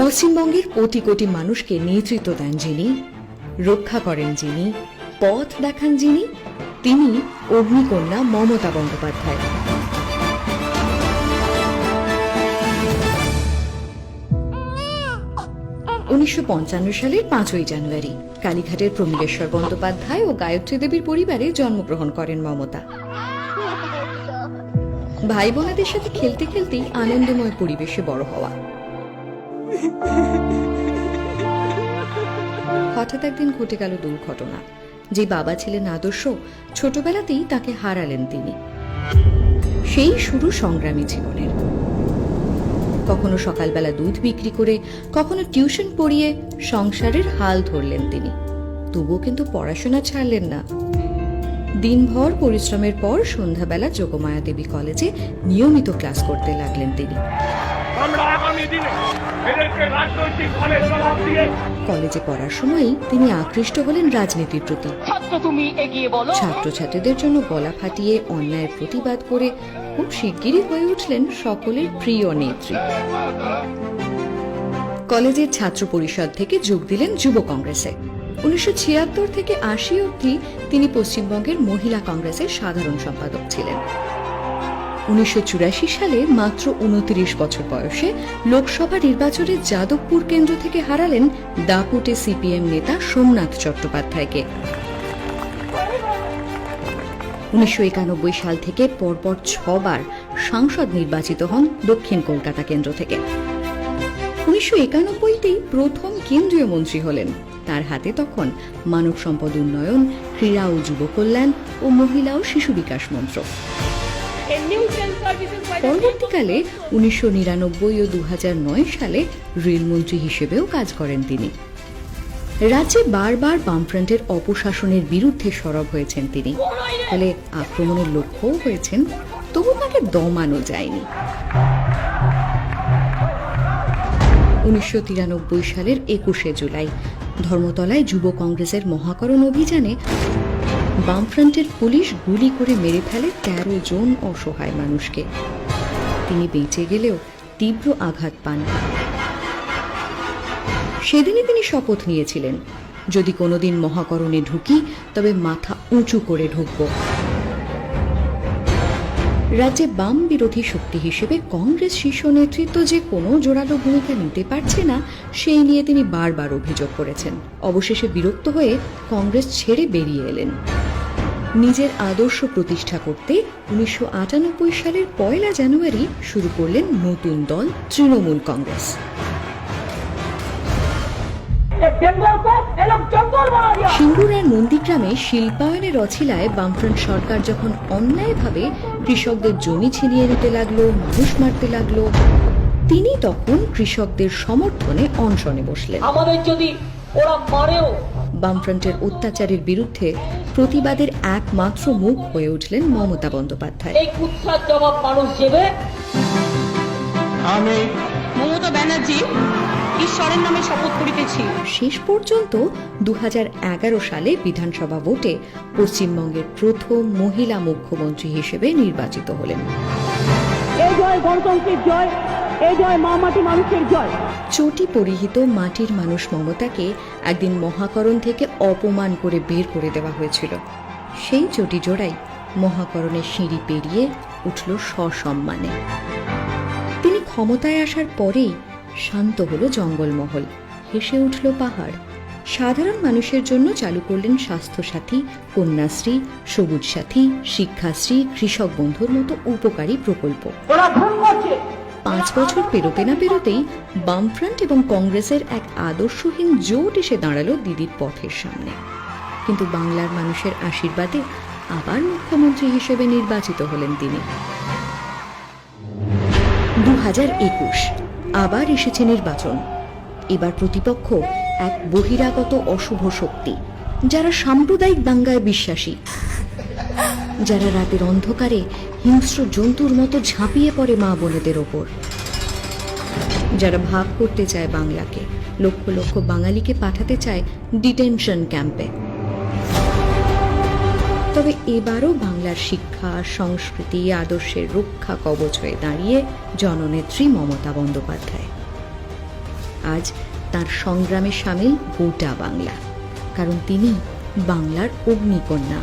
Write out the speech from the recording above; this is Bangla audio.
পশ্চিমবঙ্গের কোটি কোটি মানুষকে নেতৃত্ব দেন যিনি, রক্ষা করেন যিনি, পথ দেখান যিনি, তিনি অগ্নিকন্যা মমতা বন্দ্যোপাধ্যায়। উনিশশো সালের 5ই জানুয়ারি কালীঘাটের প্রমীলেশ্বর বন্দ্যোপাধ্যায় ও গায়ত্রী দেবীর পরিবারে জন্মগ্রহণ করেন মমতা। ভাই বোনেদের সাথে খেলতে খেলতেই আনন্দময় পরিবেশে বড় হওয়া। হঠাৎ একদিন ঘটে গেল দুর্ঘটনা। যে বাবা ছিলেন আদর্শ, ছোটবেলাতেই তাকে হারালেন তিনি। সেই শুরু সংগ্রামী জীবনের। কখনো সকালবেলা দুধ বিক্রি করে, কখনো টিউশন পড়িয়ে সংসারের হাল ধরলেন তিনি। তবুও কিন্তু পড়াশোনা ছাড়লেন না। দিনভর পরিশ্রমের পর সন্ধ্যাবেলা যোগমায়া দেবী কলেজে নিয়মিত ক্লাস করতে লাগলেন তিনি। কলেজে পড়ার সময়ই তিনি আকৃষ্ট হলেন রাজনীতির প্রতি। ছাত্রছাত্রীদের জন্য গলা ফাটিয়ে অন্যায়ের প্রতিবাদ করে খুব শিগগিরই হয়ে উঠলেন সকলের প্রিয় নেত্রী। কলেজের ছাত্র পরিষদ থেকে যোগ দিলেন যুব কংগ্রেসে। 1976 থেকে 80 অবধি তিনি পশ্চিমবঙ্গের মহিলা কংগ্রেসের সাধারণ সম্পাদক ছিলেন। 1984 সালে মাত্র 29 বছর বয়সে লোকসভা নির্বাচনে যাদবপুর কেন্দ্র থেকে হারালেন দাপুটে সিপিএম নেতা সোমনাথ চট্টোপাধ্যায়কে। 1991 সাল থেকে পরপর 6 বার সাংসদ নির্বাচিত হন দক্ষিণ কলকাতা কেন্দ্র থেকে। 1991তেই প্রথম কেন্দ্রীয় মন্ত্রী হলেন। তার হাতে তখন মানব সম্পদ উন্নয়ন, ক্রীড়া ও যুব কল্যাণ ও মহিলা ও শিশু বিকাশ মন্ত্রক। পরবর্তীকালে 1999 ও 2009 সালে রেলমন্ত্রী হিসেবেও কাজ করেন তিনি। রাজ্যে বারবার বামফ্রন্টের অপশাসনের বিরুদ্ধে সরব হয়েছেন তিনি। ফলে আক্রমণের লক্ষ্যও হয়েছেন, তবু তাকে দমানো যায়নি। 1993 সালের 21শে জুলাই ধর্মতলায় যুব কংগ্রেসের মহাকরণ অভিযানে বামফ্রন্টের পুলিশ গুলি করে মেরে ফেলে 13 জন অসহায় মানুষকে। তিনি বেঁচে গেলেও তীব্র আঘাত পান। সেদিনই তিনি শপথ নিয়েছিলেন, যদি কোনোদিন মহাকরণে ঢুকি তবে মাথা উঁচু করে ঢুকব। রাজ্যে বাম বিরোধী শক্তি হিসেবে কংগ্রেস শীর্ষ নেতৃত্ব যে কোনো জোরালো ভূমিকা নিতে পারছে না, সেই নিয়ে তিনি বারবার অভিযোগ করেছেন। অবশেষে বিরক্ত হয়ে কংগ্রেস ছেড়ে বেরিয়ে এলেন। নিজের আদর্শ প্রতিষ্ঠা করতে 1998 সালের 1 জানুয়ারি শুরু করলেন নতুন দল তৃণমূল কংগ্রেস। সিঙ্গুরার নন্দীগ্রামে শিল্পায়নের অছিলায় বামফ্রন্ট সরকার যখন অন্যায়ভাবে কৃষকদের জমি ছিনিয়ে নিতে লাগলো, মানুষ মারতে লাগলো, তিনি তখন কৃষকদের সমর্থনে অনশনে বসলেন। আমাদের যদি ওরা মারেও বামফ্রন্টের অত্যাচারের বিরুদ্ধে প্রতিবাদের একমাত্র মুখ হয়ে উঠলেন মমতা বন্দ্যোপাধ্যায়। এই কুৎসার জবাব মানুষ দেবে। আমি মমতা ব্যানার্জি ঈশ্বরের নামে শপথ করিতেছি। শেষ পর্যন্ত 2011 সালে বিধানসভা ভোটে পশ্চিমবঙ্গের প্রথম মহিলা মুখ্যমন্ত্রী হিসেবে নির্বাচিত হলেন। এই জয় গণতন্ত্রের জয়, এই জয় মা মাটি মানুষের জয়। চটি পরিহিত মাটির মানুষ মমতাকে একদিন মহাকরণ থেকে অপমান করে বের করে দেওয়া হয়েছিল। সেই চটি জোড়াই মহাকরণের সিঁড়ি পেরিয়ে উঠল সসম্মানে। তিনি ক্ষমতায় আসার পরেই শান্ত হলো জঙ্গলমহল, হেসে উঠল পাহাড়। সাধারণ মানুষের জন্য চালু করলেন স্বাস্থ্যসাথী, কন্যাশ্রী, সবুজ সাথী, শিক্ষাশ্রী, কৃষক বন্ধুর মতো উপকারী প্রকল্প। 5 বছর পেরোতে না পেরোতেই বামফ্রন্ট এবং কংগ্রেসের এক আদর্শহীন জোট এসে দাঁড়ালো দিদির পথের সামনে। কিন্তু বাংলার মানুষের আশীর্বাদে আবার মুখ্যমন্ত্রী হিসেবে নির্বাচিত হলেন তিনি। 2021 আবার এসেছে নির্বাচন। এবার প্রতিপক্ষ এক বহিরাগত অশুভ শক্তি, যারা সাম্প্রদায়িক দাঙ্গায় বিশ্বাসী, যারা রাতের অন্ধকারে হিংস্র জন্তুর মতো ঝাঁপিয়ে পড়ে মা বোনেদের ওপর, যারা ভাগ করতে চায় বাংলাকে, লক্ষ লক্ষ বাঙালিকে পাঠাতে চায় ডিটেনশন ক্যাম্পে। তবে এবারও বাংলার শিক্ষা, সংস্কৃতি, আদর্শের রক্ষা কবচ হয়ে দাঁড়িয়ে জননেত্রী মমতা বন্দ্যোপাধ্যায়। আজ তার সংগ্রামে সামিল গোটা বাংলা, কারণ তিনি বাংলার অগ্নিকন্যা।